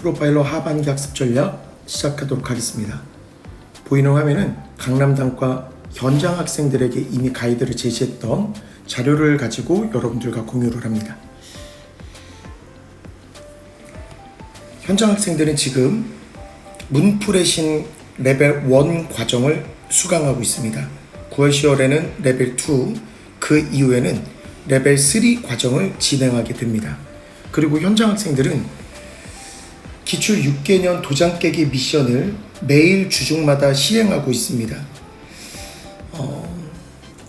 프로파일러 하반기 학습 전략 시작하도록 하겠습니다. 보이는 화면은 강남단과 현장 학생들에게 이미 가이드를 제시했던 자료를 가지고 여러분들과 공유를 합니다. 현장 학생들은 지금 문풀의 신 레벨 1 과정을 수강하고 있습니다. 9월 10월에는 레벨 2, 그 이후에는 레벨 3 과정을 진행하게 됩니다. 그리고 현장 학생들은 기출 6개년 도장 깨기 미션을 매일 주중마다 시행하고 있습니다.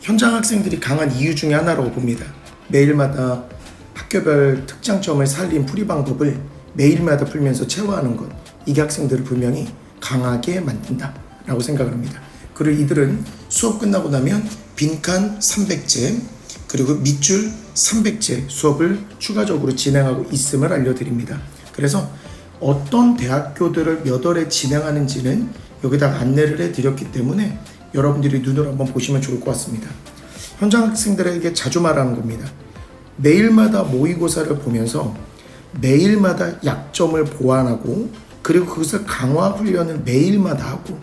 현장 학생들이 강한 이유 중에 하나라고 봅니다. 매일마다 학교별 특장점을 살린 풀이 방법을 매일마다 풀면서 체화하는 것, 이게 학생들을 분명히 강하게 만든다 라고 생각을 합니다. 그리고 이들은 수업 끝나고 나면 빈칸 300제 그리고 밑줄 300제 수업을 추가적으로 진행하고 있음을 알려드립니다. 그래서 어떤 대학교들을 몇 월에 진행하는지는 여기다 안내를 해드렸기 때문에 여러분들이 눈으로 한번 보시면 좋을 것 같습니다. 현장 학생들에게 자주 말하는 겁니다. 매일마다 모의고사를 보면서 매일마다 약점을 보완하고 그리고 그것을 강화 훈련을 매일마다 하고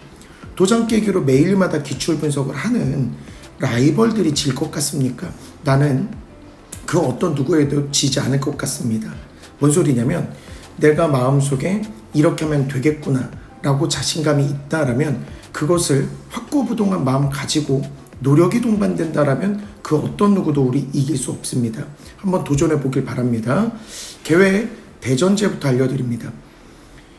도장 깨기로 매일마다 기출 분석을 하는 라이벌들이 질 것 같습니까? 나는 그 어떤 누구에도 지지 않을 것 같습니다. 뭔 소리냐면 내가 마음속에 이렇게 하면 되겠구나 라고 자신감이 있다라면 그것을 확고부동한 마음 가지고 노력이 동반된다라면 그 어떤 누구도 우리 이길 수 없습니다. 한번 도전해 보길 바랍니다. 계획 대전제부터 알려드립니다.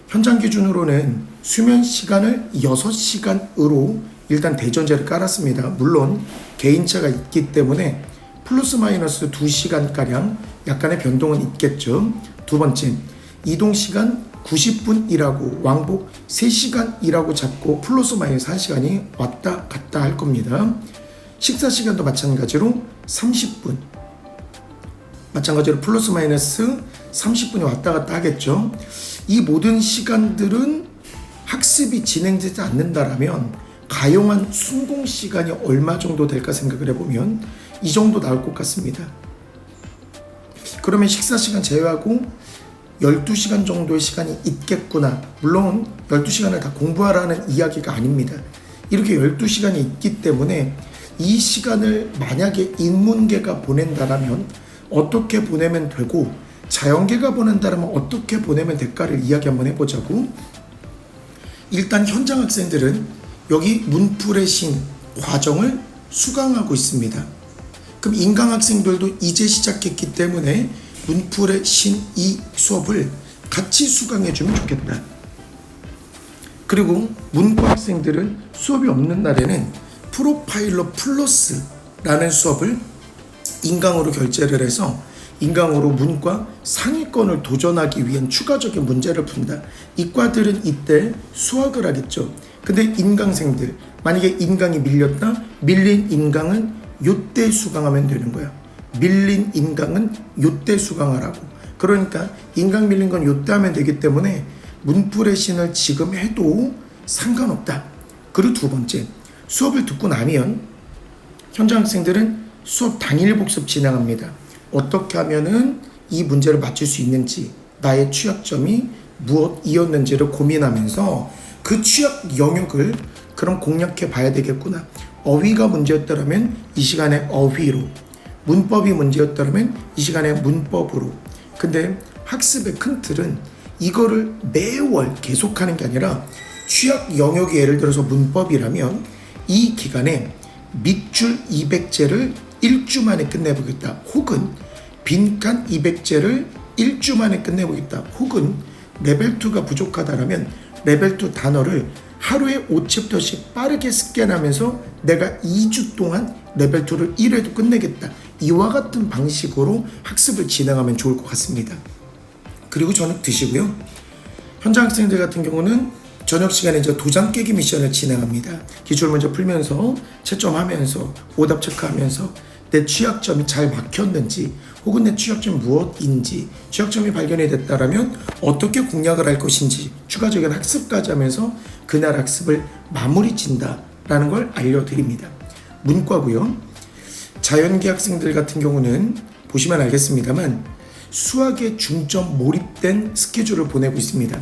현장 기준으로는 수면 시간을 6시간으로 일단 대전제를 깔았습니다. 물론 개인차가 있기 때문에 플러스 마이너스 2시간가량 약간의 변동은 있겠죠. 두 번째, 이동시간 90분 일하고 왕복 3시간 일하고 잡고 플러스 마이너스 1시간이 왔다 갔다 할 겁니다. 식사 시간도 마찬가지로 30분 마찬가지로 플러스 마이너스 30분이 왔다 갔다 하겠죠. 이 모든 시간들은 학습이 진행되지 않는다라면 가용한 순공 시간이 얼마 정도 될까 생각을 해보면 이 정도 나올 것 같습니다. 그러면 식사 시간 제외하고 12시간 정도의 시간이 있겠구나. 물론 12시간을 다 공부하라는 이야기가 아닙니다. 이렇게 12시간이 있기 때문에 이 시간을 만약에 인문계가 보낸다라면 어떻게 보내면 되고 자연계가 보낸다라면 어떻게 보내면 될까를 이야기 한번 해보자고. 일단 현장 학생들은 여기 문풀의 신 과정을 수강하고 있습니다. 그럼 인강 학생들도 이제 시작했기 때문에 문풀의 신 이 수업을 같이 수강해주면 좋겠다. 그리고 문과 학생들은 수업이 없는 날에는 프로파일러 플러스라는 수업을 인강으로 결제를 해서 인강으로 문과 상위권을 도전하기 위한 추가적인 문제를 푼다. 이과들은 이때 수학을 하겠죠. 근데 인강생들 만약에 인강이 밀렸다, 밀린 인강은 요때 수강하면 되는 거야. 밀린 인강은 요때 수강하라고. 그러니까 인강 밀린 건 요때 하면 되기 때문에 문풀의 신을 지금 해도 상관없다. 그리고 두 번째, 수업을 듣고 나면 현장 학생들은 수업 당일 복습 진행합니다. 어떻게 하면은 이 문제를 맞출 수 있는지, 나의 취약점이 무엇이었는지를 고민하면서 그 취약 영역을 그럼 공략해 봐야 되겠구나. 어휘가 문제였더라면 이 시간에 어휘로, 문법이 문제였더라면 이 시간에 문법으로. 근데 학습의 큰 틀은 이거를 매월 계속하는 게 아니라 취약 영역이 예를 들어서 문법이라면 이 기간에 밑줄 200제를 1주 만에 끝내보겠다. 혹은 빈칸 200제를 1주 만에 끝내보겠다. 혹은 레벨 2가 부족하다라면 레벨 2 단어를 하루에 5챕터씩 빠르게 스캔하면서 내가 2주 동안 레벨 2를 1회도 끝내겠다. 이와 같은 방식으로 학습을 진행하면 좋을 것 같습니다. 그리고 저녁 드시고요. 현장 학생들 같은 경우는 저녁 시간에 이제 도장 깨기 미션을 진행합니다. 기출 문제 풀면서 채점하면서 오답 체크하면서 내 취약점이 잘 막혔는지 혹은 내 취약점이 무엇인지 취약점이 발견이 됐다라면 어떻게 공략을 할 것인지 추가적인 학습까지 하면서 그날 학습을 마무리 진다라는 걸 알려드립니다. 문과고요. 자연계 학생들 같은 경우는 보시면 알겠습니다만 수학에 중점 몰입된 스케줄을 보내고 있습니다.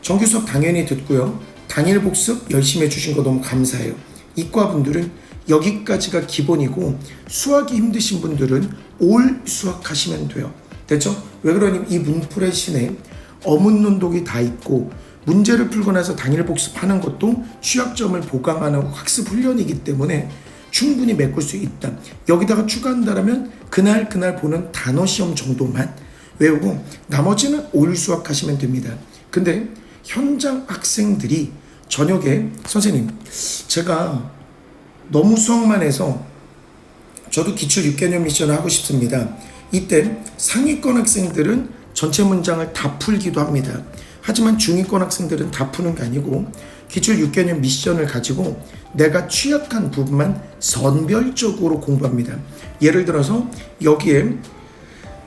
정규 수업 당연히 듣고요. 당일 복습 열심히 해주신 거 너무 감사해요. 이과분들은 여기까지가 기본이고 수학이 힘드신 분들은 올 수학 하시면 돼요. 됐죠? 왜 그러냐면 이 문풀의 신에 어문논독이 다 있고 문제를 풀고 나서 당일 복습하는 것도 취약점을 보강하는 학습 훈련이기 때문에 충분히 메꿀 수 있다. 여기다가 추가한다면 그날 보는 단어 시험 정도만 외우고 나머지는 올 수학 하시면 됩니다. 근데 현장 학생들이 저녁에 선생님 제가 너무 수학만 해서 저도 기출 6개년 미션을 하고 싶습니다. 이때 상위권 학생들은 전체 문장을 다 풀기도 합니다. 하지만 중위권 학생들은 다 푸는 게 아니고 기출 6개년 미션을 가지고 내가 취약한 부분만 선별적으로 공부합니다. 예를 들어서 여기에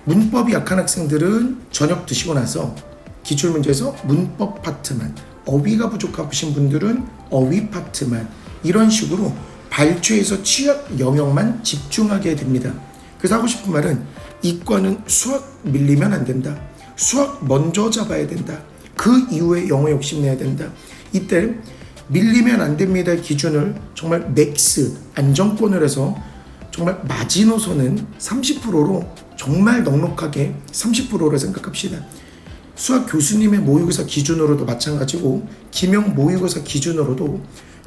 문법이 약한 학생들은 저녁 드시고 나서 기출문제에서 문법 파트만, 어휘가 부족하신 분들은 어휘 파트만, 이런 식으로 발췌해서 취약 영역만 집중하게 됩니다. 그래서 하고 싶은 말은 이과는 수학 밀리면 안 된다. 수학 먼저 잡아야 된다. 그 이후에 영어 욕심내야 된다. 이때 밀리면 안 됩니다 기준을 정말 맥스 안정권을 해서 정말 마지노선은 30%로 정말 넉넉하게 30%로 생각합시다. 수학 교수님의 모의고사 기준으로도 마찬가지고 기명 모의고사 기준으로도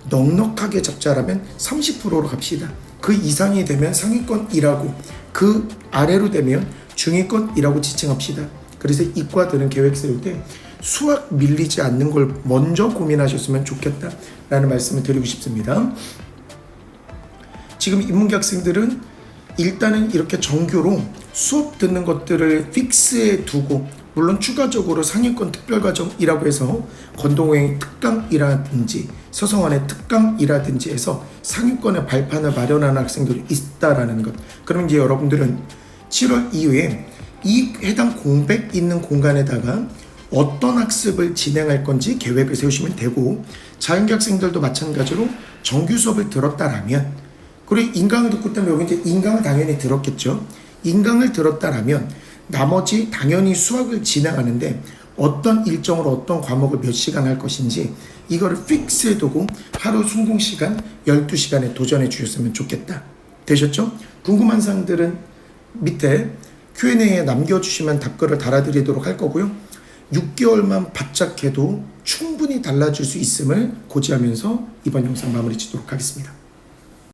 넉넉하게 잡자라면 30%로 갑시다. 그 이상이 되면 상위권이라고, 그 아래로 되면 중위권이라고 지칭합시다. 그래서 이과들은 계획 세울 때 수학 밀리지 않는 걸 먼저 고민하셨으면 좋겠다라는 말씀을 드리고 싶습니다. 지금 인문계 학생들은 일단은 이렇게 정규로 수업 듣는 것들을 픽스해 두고, 물론 추가적으로 상위권 특별과정이라고 해서 건동호행 특강이라든지 서성원의 특강이라든지 해서 상위권의 발판을 마련하는 학생들이 있다라는 것. 그럼 이제 여러분들은 7월 이후에 이 해당 공백 있는 공간에다가 어떤 학습을 진행할 건지 계획을 세우시면 되고, 자연계 학생들도 마찬가지로 정규 수업을 들었다라면, 그리고 인강을 듣고 있다면 여기 이제 인강을 당연히 들었겠죠. 인강을 들었다라면 나머지 당연히 수학을 진행하는데 어떤 일정으로 어떤 과목을 몇 시간 할 것인지 이거를 픽스해 두고 하루 순공 시간 12시간에 도전해 주셨으면 좋겠다. 되셨죠? 궁금한 사항들은 밑에 Q&A에 남겨주시면 답글을 달아드리도록 할 거고요. 6개월만 바짝 해도 충분히 달라질 수 있음을 고지하면서 이번 영상 마무리 짓도록 하겠습니다.